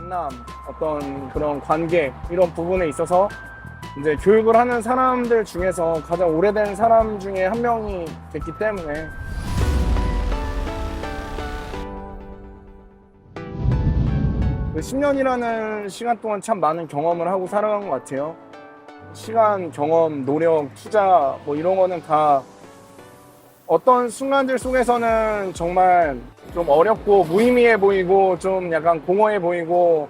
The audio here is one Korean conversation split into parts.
만남, 어떤 그런 관계 이런 부분에 있어서 이제 교육을 하는 사람들 중에서 가장 오래된 사람 중에 한 명이 됐기 때문에 그 10년이라는 시간 동안 참 많은 경험을 하고 살아간 것 같아요. 시간, 경험, 노력, 투자 뭐 이런 거는 다 어떤 순간들 속에서는 정말 좀 어렵고 무의미해 보이고 좀 약간 공허해 보이고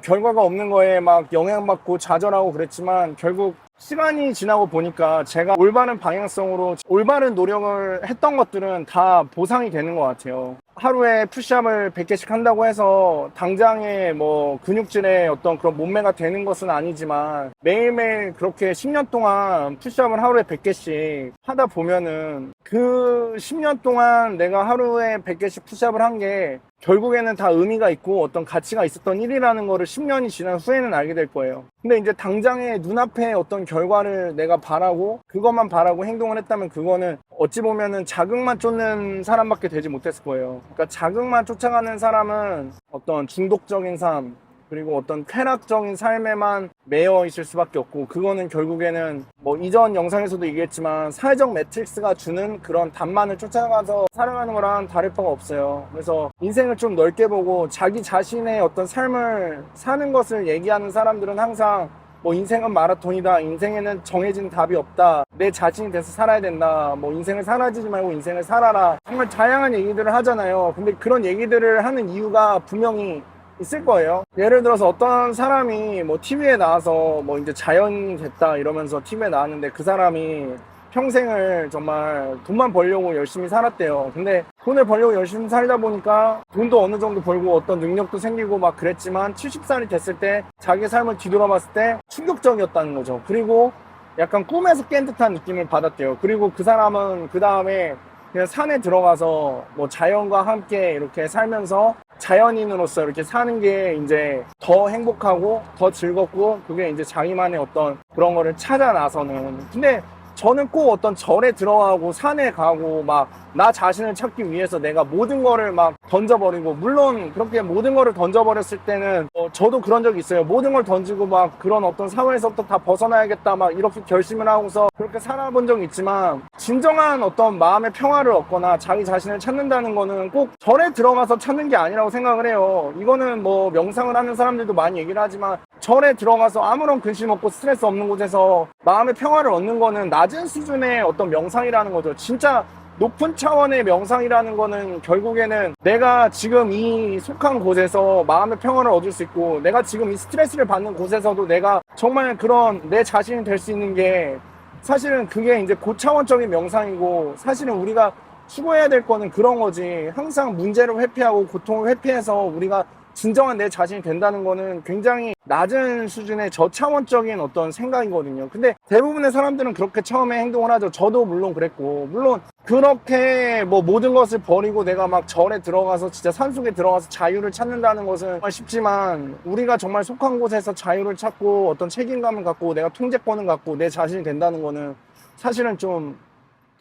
결과가 없는 거에 막 영향받고 좌절하고 그랬지만 결국 시간이 지나고 보니까 제가 올바른 방향성으로 올바른 노력을 했던 것들은 다 보상이 되는 것 같아요. 하루에 푸시업을 100개씩 한다고 해서 당장에 뭐 근육질의 어떤 그런 몸매가 되는 것은 아니지만 매일매일 그렇게 10년 동안 푸시업을 하루에 100개씩 하다 보면은 그 10년 동안 내가 하루에 100개씩 푸시업을 한 게 결국에는 다 의미가 있고 어떤 가치가 있었던 일이라는 거를 10년이 지난 후에는 알게 될 거예요. 근데 이제 당장에 눈앞에 어떤 결과를 내가 바라고 그것만 바라고 행동을 했다면 그거는 어찌 보면은 자극만 쫓는 사람밖에 되지 못했을 거예요. 그러니까 자극만 쫓아가는 사람은 어떤 중독적인 삶 그리고 어떤 쾌락적인 삶에만 매여 있을 수밖에 없고 그거는 결국에는 뭐 이전 영상에서도 얘기했지만 사회적 매트릭스가 주는 그런 답만을 쫓아가서 살아가는 거랑 다를 바가 없어요. 그래서 인생을 좀 넓게 보고 자기 자신의 어떤 삶을 사는 것을 얘기하는 사람들은 항상 뭐 인생은 마라톤이다, 인생에는 정해진 답이 없다, 내 자신이 돼서 살아야 된다, 뭐 인생을 사라지지 말고 인생을 살아라, 정말 다양한 얘기들을 하잖아요. 근데 그런 얘기들을 하는 이유가 분명히 있을 거예요. 예를 들어서 어떤 사람이 뭐 TV에 나와서 뭐 이제 자연이 됐다 이러면서 TV에 나왔는데 그 사람이 평생을 정말 돈만 벌려고 열심히 살았대요. 근데 돈을 벌려고 열심히 살다 보니까 돈도 어느 정도 벌고 어떤 능력도 생기고 막 그랬지만 70살이 됐을 때 자기 삶을 뒤돌아봤을 때 충격적이었다는 거죠. 그리고 약간 꿈에서 깬 듯한 느낌을 받았대요. 그리고 그 사람은 그 다음에 그냥 산에 들어가서 뭐 자연과 함께 이렇게 살면서 자연인으로서 이렇게 사는 게 이제 더 행복하고 더 즐겁고 그게 이제 자기만의 어떤 그런 거를 찾아 나서는. 근데 저는 꼭 어떤 절에 들어가고 산에 가고 막 나 자신을 찾기 위해서 내가 모든 거를 막 던져버리고, 물론 그렇게 모든 거를 던져버렸을 때는 저도 그런 적이 있어요. 모든 걸 던지고 막 그런 어떤 사회에서부터 다 벗어나야겠다 막 이렇게 결심을 하고서 그렇게 살아본 적이 있지만, 진정한 어떤 마음의 평화를 얻거나 자기 자신을 찾는다는 거는 꼭 절에 들어가서 찾는 게 아니라고 생각을 해요. 이거는 뭐 명상을 하는 사람들도 많이 얘기를 하지만 절에 들어가서 아무런 근심 없고 스트레스 없는 곳에서 마음의 평화를 얻는 거는 낮은 수준의 어떤 명상이라는 거죠. 진짜 높은 차원의 명상이라는 거는 결국에는 내가 지금 이 속한 곳에서 마음의 평화를 얻을 수 있고, 내가 지금 이 스트레스를 받는 곳에서도 내가 정말 그런 내 자신이 될 수 있는 게, 사실은 그게 이제 고차원적인 명상이고, 사실은 우리가 추구해야 될 거는 그런 거지. 항상 문제를 회피하고 고통을 회피해서 우리가 진정한 내 자신이 된다는 거는 굉장히 낮은 수준의 저차원적인 어떤 생각이거든요. 근데 대부분의 사람들은 그렇게 처음에 행동을 하죠. 저도 물론 그랬고, 물론 그렇게 뭐 모든 것을 버리고 내가 막 절에 들어가서 진짜 산속에 들어가서 자유를 찾는다는 것은 정말 쉽지만, 우리가 정말 속한 곳에서 자유를 찾고 어떤 책임감을 갖고 내가 통제권을 갖고 내 자신이 된다는 거는 사실은 좀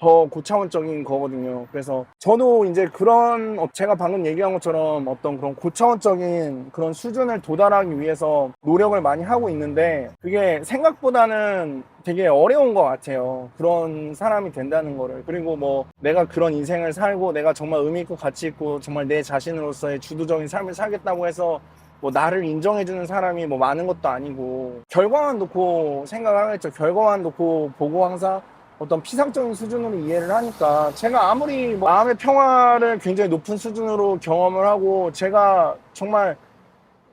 더 고차원적인 거거든요. 그래서 저도 이제 그런 제가 방금 얘기한 것처럼 어떤 그런 고차원적인 그런 수준을 도달하기 위해서 노력을 많이 하고 있는데, 그게 생각보다는 되게 어려운 것 같아요. 그런 사람이 된다는 거를. 그리고 뭐 내가 그런 인생을 살고 내가 정말 의미 있고 가치 있고 정말 내 자신으로서의 주도적인 삶을 살겠다고 해서 뭐 나를 인정해주는 사람이 뭐 많은 것도 아니고, 결과만 놓고 생각하겠죠. 결과만 놓고 보고 항상 어떤 피상적인 수준으로 이해를 하니까, 제가 아무리 뭐 마음의 평화를 굉장히 높은 수준으로 경험을 하고 제가 정말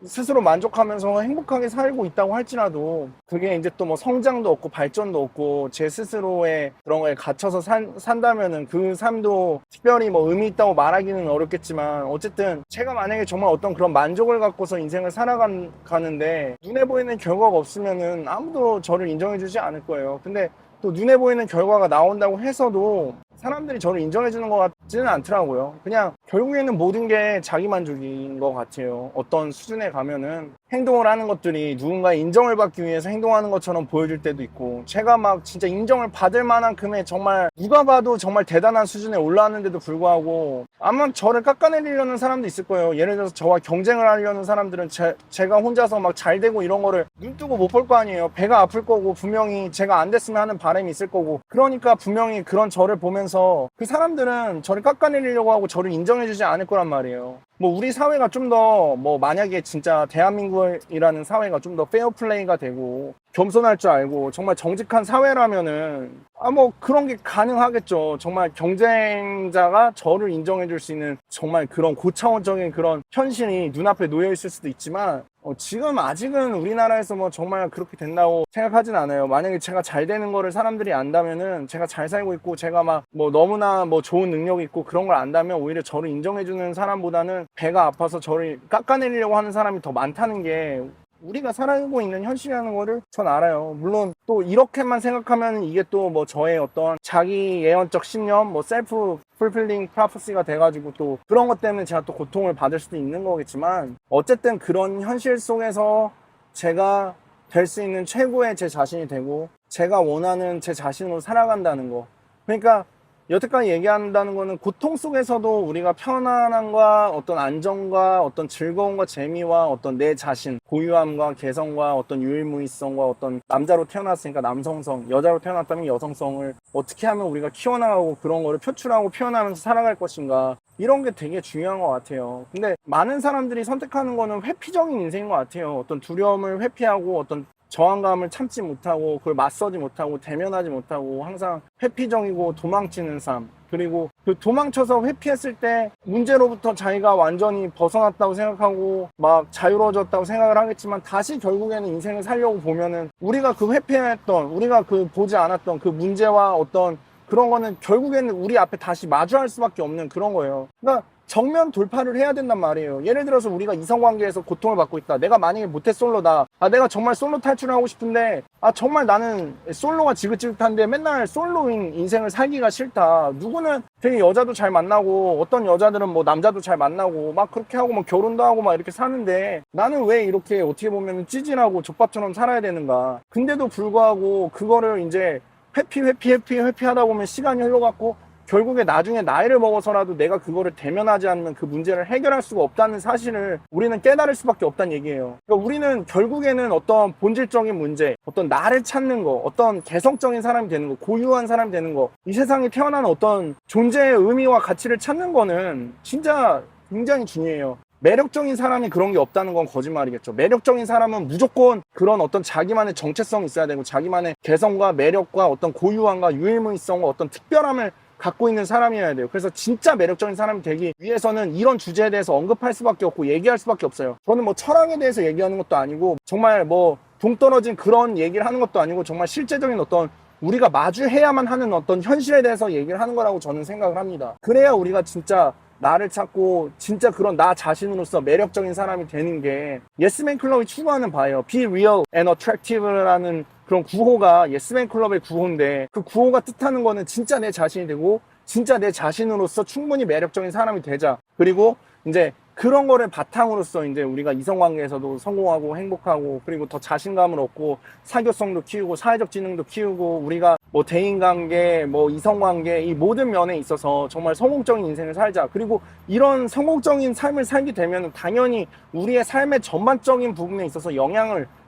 스스로 만족하면서 행복하게 살고 있다고 할지라도, 그게 이제 또 뭐 성장도 없고 발전도 없고 제 스스로의 그런 거에 갇혀서 산다면은 그 삶도 특별히 뭐 의미 있다고 말하기는 어렵겠지만, 어쨌든 제가 만약에 정말 어떤 그런 만족을 갖고서 인생을 살아가는데 눈에 보이는 결과가 없으면은 아무도 저를 인정해주지 않을 거예요. 근데 또 눈에 보이는 결과가 나온다고 해서도 사람들이 저를 인정해주는 것 같지는 않더라고요. 그냥 결국에는 모든 게 자기만족인 것 같아요. 어떤 수준에 가면은 행동을 하는 것들이 누군가의 인정을 받기 위해서 행동하는 것처럼 보여질 때도 있고, 제가 막 진짜 인정을 받을 만한큼의 정말 누가 봐도 정말 대단한 수준에 올라왔는데도 불구하고 아마 저를 깎아내리려는 사람도 있을 거예요. 예를 들어서 저와 경쟁을 하려는 사람들은 제가 혼자서 막 잘 되고 이런 거를 눈 뜨고 못 볼 거 아니에요. 배가 아플 거고 분명히 제가 안 됐으면 하는 바람이 있을 거고, 그러니까 분명히 그런 저를 보면서 그 사람들은 저를 깎아내리려고 하고 저를 인정해주지 않을 거란 말이에요. 뭐 우리 사회가 좀 더 뭐 만약에 진짜 대한민국이라는 사회가 좀 더 페어플레이가 되고 겸손할 줄 알고 정말 정직한 사회라면은 뭐 그런 게 가능하겠죠. 정말 경쟁자가 저를 인정해 줄 수 있는 정말 그런 고차원적인 그런 현실이 눈앞에 놓여 있을 수도 있지만, 지금 아직은 우리나라에서 뭐 정말 그렇게 된다고 생각하진 않아요. 만약에 제가 잘 되는 거를 사람들이 안다면은, 제가 잘 살고 있고 제가 막 뭐 너무나 뭐 좋은 능력이 있고 그런 걸 안다면 오히려 저를 인정해주는 사람보다는 배가 아파서 저를 깎아내리려고 하는 사람이 더 많다는 게 우리가 살아가고 있는 현실이라는 거를 전 알아요. 물론 또 이렇게만 생각하면 이게 또 뭐 저의 어떤 자기 예언적 신념, 뭐 셀프 풀필링 프로페시가 돼가지고 또 그런 것 때문에 제가 또 고통을 받을 수도 있는 거겠지만, 어쨌든 그런 현실 속에서 제가 될 수 있는 최고의 제 자신이 되고 제가 원하는 제 자신으로 살아간다는 거. 그러니까 여태까지 얘기한다는 거는 고통 속에서도 우리가 편안함과 어떤 안정과 어떤 즐거움과 재미와 어떤 내 자신, 고유함과 개성과 어떤 유일무이성과 어떤 남자로 태어났으니까 남성성, 여자로 태어났다면 여성성을 어떻게 하면 우리가 키워나가고 그런 거를 표출하고 표현하면서 살아갈 것인가, 이런 게 되게 중요한 것 같아요. 근데 많은 사람들이 선택하는 거는 회피적인 인생인 것 같아요. 어떤 두려움을 회피하고 어떤 저항감을 참지 못하고 그걸 맞서지 못하고 대면하지 못하고 항상 회피적이고 도망치는 삶, 그리고 그 도망쳐서 회피했을 때 문제로부터 자기가 완전히 벗어났다고 생각하고 막 자유로워졌다고 생각을 하겠지만, 다시 결국에는 인생을 살려고 보면은 우리가 그 회피했던, 우리가 그 보지 않았던 그 문제와 어떤 그런 거는 결국에는 우리 앞에 다시 마주할 수밖에 없는 그런 거예요. 그러니까 정면 돌파를 해야 된단 말이에요. 예를 들어서 우리가 이성관계에서 고통을 받고 있다. 내가 만약에 모태솔로다. 내가 정말 솔로 탈출을 하고 싶은데 정말 나는 솔로가 지긋지긋한데 맨날 솔로인 인생을 살기가 싫다. 누구는 되게 여자도 잘 만나고 어떤 여자들은 뭐 남자도 잘 만나고 막 그렇게 하고 뭐 결혼도 하고 막 이렇게 사는데 나는 왜 이렇게 어떻게 보면 찌질하고 족밥처럼 살아야 되는가. 근데도 불구하고 그거를 이제 회피하다 보면 시간이 흘러갔고 결국에 나중에 나이를 먹어서라도 내가 그거를 대면하지 않으면 그 문제를 해결할 수가 없다는 사실을 우리는 깨달을 수밖에 없다는 얘기예요. 그러니까 우리는 결국에는 어떤 본질적인 문제, 어떤 나를 찾는 거, 어떤 개성적인 사람이 되는 거, 고유한 사람이 되는 거, 이 세상에 태어나는 어떤 존재의 의미와 가치를 찾는 거는 진짜 굉장히 중요해요. 매력적인 사람이 그런 게 없다는 건 거짓말이겠죠. 매력적인 사람은 무조건 그런 어떤 자기만의 정체성이 있어야 되고 자기만의 개성과 매력과 어떤 고유함과 유일무이성과 어떤 특별함을 갖고 있는 사람이어야 돼요. 그래서 진짜 매력적인 사람이 되기 위해서는 이런 주제에 대해서 언급할 수밖에 없고 얘기할 수밖에 없어요. 저는 뭐 철학에 대해서 얘기하는 것도 아니고 정말 뭐 동떨어진 그런 얘기를 하는 것도 아니고 정말 실제적인 어떤 우리가 마주해야만 하는 어떤 현실에 대해서 얘기를 하는 거라고 저는 생각을 합니다. 그래야 우리가 진짜 나를 찾고 진짜 그런 나 자신으로서 매력적인 사람이 되는 게 예스맨 클럽이 추구하는 바예요. Be real and attractive라는 그런 구호가 예스맨 클럽의 구호인데, 그 구호가 뜻하는 거는 진짜 내 자신이 되고 진짜 내 자신으로서 충분히 매력적인 사람이 되자. 그리고 이제 그런 거를 바탕으로서 이제 우리가 이성관계에서도 성공하고 행복하고 그리고 더 자신감을 얻고 사교성도 키우고 사회적 지능도 키우고 우리가 뭐 대인관계, 뭐 이성관계 이 모든 면에 있어서 정말 성공적인 인생을 살자. 그리고 이런 성공적인 삶을 살게 되면 당연히 우리의 삶의 전반적인 부분에 있어서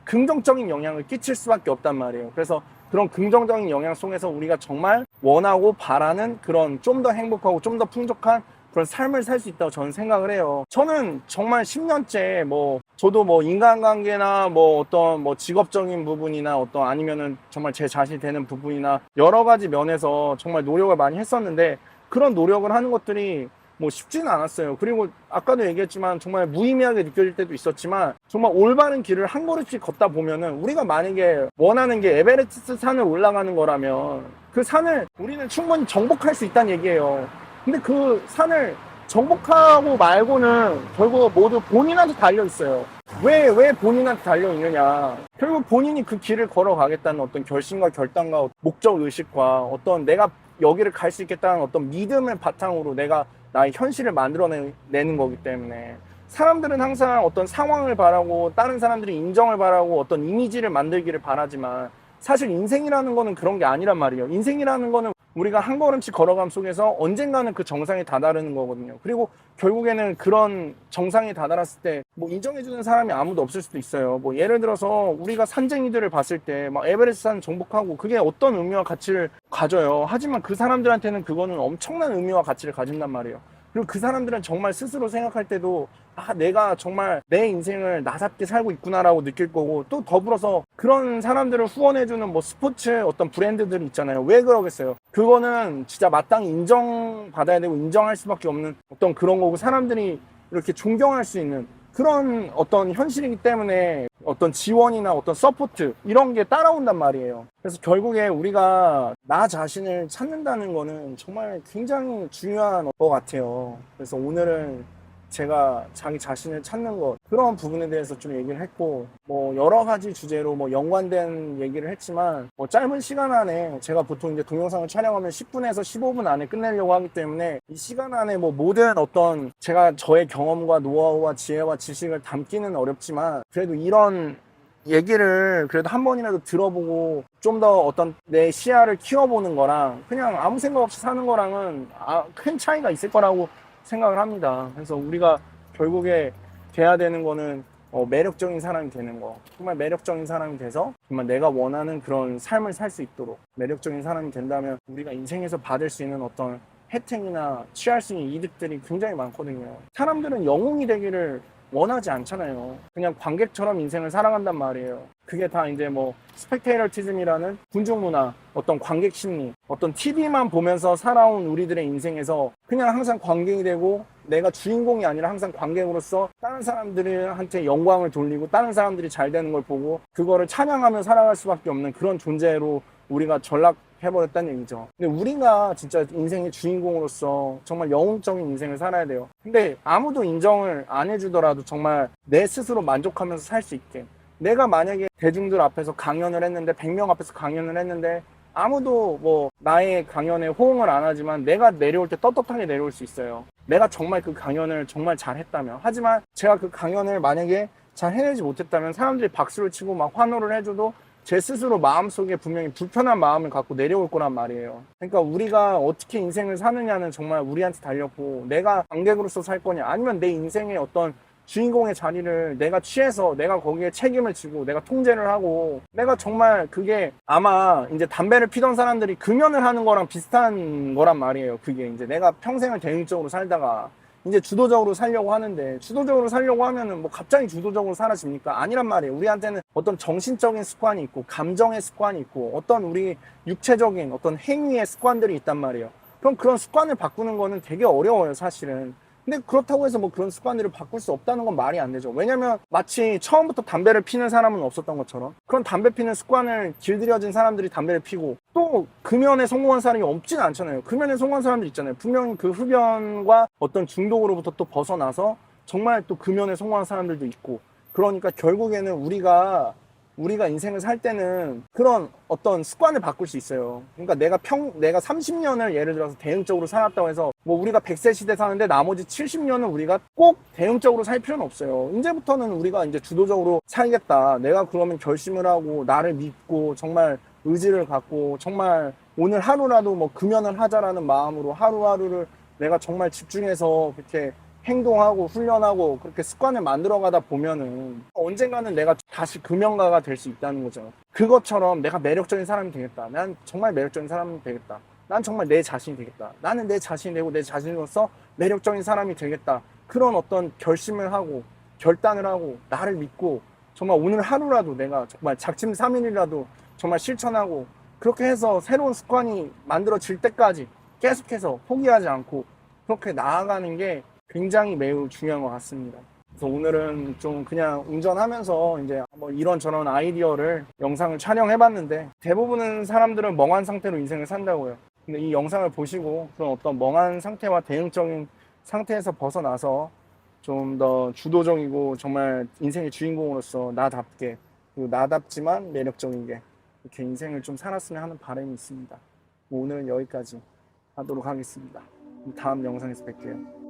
긍정적인 영향을 끼칠 수밖에 없단 말이에요. 그래서 그런 긍정적인 영향 속에서 우리가 정말 원하고 바라는 그런 좀 더 행복하고 좀 더 풍족한 그런 삶을 살 수 있다고 저는 생각을 해요. 저는 정말 10년째 저도 인간관계나 어떤 직업적인 부분이나 어떤 아니면은 정말 제 자신이 되는 부분이나 여러 가지 면에서 정말 노력을 많이 했었는데, 그런 노력을 하는 것들이 쉽지는 않았어요. 그리고 아까도 얘기했지만 정말 무의미하게 느껴질 때도 있었지만, 정말 올바른 길을 한 걸음씩 걷다 보면은 우리가 만약에 원하는 게 에베레스트 산을 올라가는 거라면 그 산을 우리는 충분히 정복할 수 있다는 얘기예요. 근데 그 산을 정복하고 말고는 결국 모두 본인한테 달려있어요. 왜 본인한테 달려있느냐. 결국 본인이 그 길을 걸어가겠다는 어떤 결심과 결단과 목적의식과 어떤 내가 여기를 갈 수 있겠다는 어떤 믿음을 바탕으로 내가 나의 현실을 만들어내는 거기 때문에, 사람들은 항상 어떤 상황을 바라고 다른 사람들이 인정을 바라고 어떤 이미지를 만들기를 바라지만, 사실 인생이라는 거는 그런 게 아니란 말이에요. 인생이라는 거는 우리가 한 걸음씩 걸어감 속에서 언젠가는 그 정상에 다다르는 거거든요. 그리고 결국에는 그런 정상에 다다랐을 때 뭐 인정해주는 사람이 아무도 없을 수도 있어요. 뭐 예를 들어서 우리가 산쟁이들을 봤을 때 막 에베레스트 산 정복하고 그게 어떤 의미와 가치를 가져요. 하지만 그 사람들한테는 그거는 엄청난 의미와 가치를 가진단 말이에요. 그리고 그 사람들은 정말 스스로 생각할 때도 아, 내가 정말 내 인생을 나답게 살고 있구나라고 느낄 거고, 또 더불어서 그런 사람들을 후원해주는 뭐 스포츠 어떤 브랜드들이 있잖아요. 왜 그러겠어요? 그거는 진짜 마땅히 인정받아야 되고 인정할 수밖에 없는 어떤 그런 거고, 사람들이 이렇게 존경할 수 있는 그런 어떤 현실이기 때문에 어떤 지원이나 어떤 서포트 이런 게 따라온단 말이에요. 그래서 결국에 우리가 나 자신을 찾는다는 거는 정말 굉장히 중요한 것 같아요. 그래서 오늘은 제가 자기 자신을 찾는 것, 그런 부분에 대해서 좀 얘기를 했고, 뭐 여러 가지 주제로 뭐 연관된 얘기를 했지만, 뭐 짧은 시간 안에 제가 보통 이제 동영상을 촬영하면 10분에서 15분 안에 끝내려고 하기 때문에 이 시간 안에 뭐 모든 어떤 제가 저의 경험과 노하우와 지혜와 지식을 담기는 어렵지만, 그래도 이런 얘기를 그래도 한 번이라도 들어보고 좀 더 어떤 내 시야를 키워보는 거랑 그냥 아무 생각 없이 사는 거랑은 큰 차이가 있을 거라고 생각을 합니다. 그래서 우리가 결국에 돼야 되는 거는 매력적인 사람이 되는 거. 정말 매력적인 사람이 돼서 정말 내가 원하는 그런 삶을 살 수 있도록 매력적인 사람이 된다면 우리가 인생에서 받을 수 있는 어떤 혜택이나 취할 수 있는 이득들이 굉장히 많거든요. 사람들은 영웅이 되기를 원하지 않잖아요. 그냥 관객처럼 인생을 살아간단 말이에요. 그게 다 이제 뭐 스펙테이터티즘이라는 군중 문화, 어떤 관객 심리, 어떤 TV만 보면서 살아온 우리들의 인생에서 그냥 항상 관객이 되고 내가 주인공이 아니라 항상 관객으로서 다른 사람들한테 영광을 돌리고 다른 사람들이 잘 되는 걸 보고 그거를 찬양하며 살아갈 수밖에 없는 그런 존재로 우리가 전락해버렸다는 얘기죠. 근데 우리가 진짜 인생의 주인공으로서 정말 영웅적인 인생을 살아야 돼요. 근데 아무도 인정을 안 해주더라도 정말 내 스스로 만족하면서 살 수 있게, 내가 만약에 대중들 앞에서 강연을 했는데 100명 앞에서 강연을 했는데 아무도 뭐 나의 강연에 호응을 안 하지만 내가 내려올 때 떳떳하게 내려올 수 있어요. 내가 정말 그 강연을 정말 잘했다면. 하지만 제가 그 강연을 만약에 잘 해내지 못했다면 사람들이 박수를 치고 막 환호를 해줘도 제 스스로 마음속에 분명히 불편한 마음을 갖고 내려올 거란 말이에요. 그러니까 우리가 어떻게 인생을 사느냐는 정말 우리한테 달렸고, 내가 관객으로서 살 거냐 아니면 내 인생의 어떤 주인공의 자리를 내가 취해서 내가 거기에 책임을 지고 내가 통제를 하고, 내가 정말 그게 아마 이제 담배를 피던 사람들이 금연을 하는 거랑 비슷한 거란 말이에요. 그게 이제 내가 평생을 대중적으로 살다가 이제 주도적으로 살려고 하는데, 주도적으로 살려고 하면은 뭐 갑자기 주도적으로 사라집니까? 아니란 말이에요. 우리한테는 어떤 정신적인 습관이 있고 감정의 습관이 있고 어떤 우리 육체적인 어떤 행위의 습관들이 있단 말이에요. 그럼 그런 습관을 바꾸는 거는 되게 어려워요, 사실은. 근데 그렇다고 해서 뭐 그런 습관들을 바꿀 수 없다는 건 말이 안 되죠. 왜냐면 마치 처음부터 담배를 피는 사람은 없었던 것처럼 그런 담배 피는 습관을 길들여진 사람들이 담배를 피고 또 금연에 성공한 사람이 없지는 않잖아요. 금연에 성공한 사람들 있잖아요. 분명히 그 흡연과 어떤 중독으로부터 또 벗어나서 정말 또 금연에 성공한 사람들도 있고, 그러니까 결국에는 우리가 인생을 살 때는 그런 어떤 습관을 바꿀 수 있어요. 그러니까 내가 30년을 예를 들어서 대응적으로 살았다고 해서 뭐 우리가 100세 시대 사는데 나머지 70년은 우리가 꼭 대응적으로 살 필요는 없어요. 이제부터는 우리가 이제 주도적으로 살겠다. 내가 그러면 결심을 하고 나를 믿고 정말 의지를 갖고 정말 오늘 하루라도 뭐 금연을 하자라는 마음으로 하루하루를 내가 정말 집중해서 그렇게 행동하고 훈련하고 그렇게 습관을 만들어가다 보면은 언젠가는 내가 다시 금연가가 될 수 있다는 거죠. 그것처럼 내가 매력적인 사람이 되겠다. 난 정말 매력적인 사람이 되겠다. 난 정말 내 자신이 되겠다. 나는 내 자신이 되고 내 자신으로서 매력적인 사람이 되겠다. 그런 어떤 결심을 하고 결단을 하고 나를 믿고 정말 오늘 하루라도 내가 정말 작심삼일이라도 정말 실천하고 그렇게 해서 새로운 습관이 만들어질 때까지 계속해서 포기하지 않고 그렇게 나아가는 게 굉장히 매우 중요한 것 같습니다. 그래서 오늘은 좀 그냥 운전하면서 이제 뭐 이런저런 아이디어를 영상을 촬영해봤는데, 대부분은 사람들은 멍한 상태로 인생을 산다고요. 근데 이 영상을 보시고 그런 어떤 멍한 상태와 대응적인 상태에서 벗어나서 좀 더 주도적이고 정말 인생의 주인공으로서 나답게, 그리고 나답지만 매력적이게 이렇게 인생을 좀 살았으면 하는 바람이 있습니다. 오늘은 여기까지 하도록 하겠습니다. 다음 영상에서 뵐게요.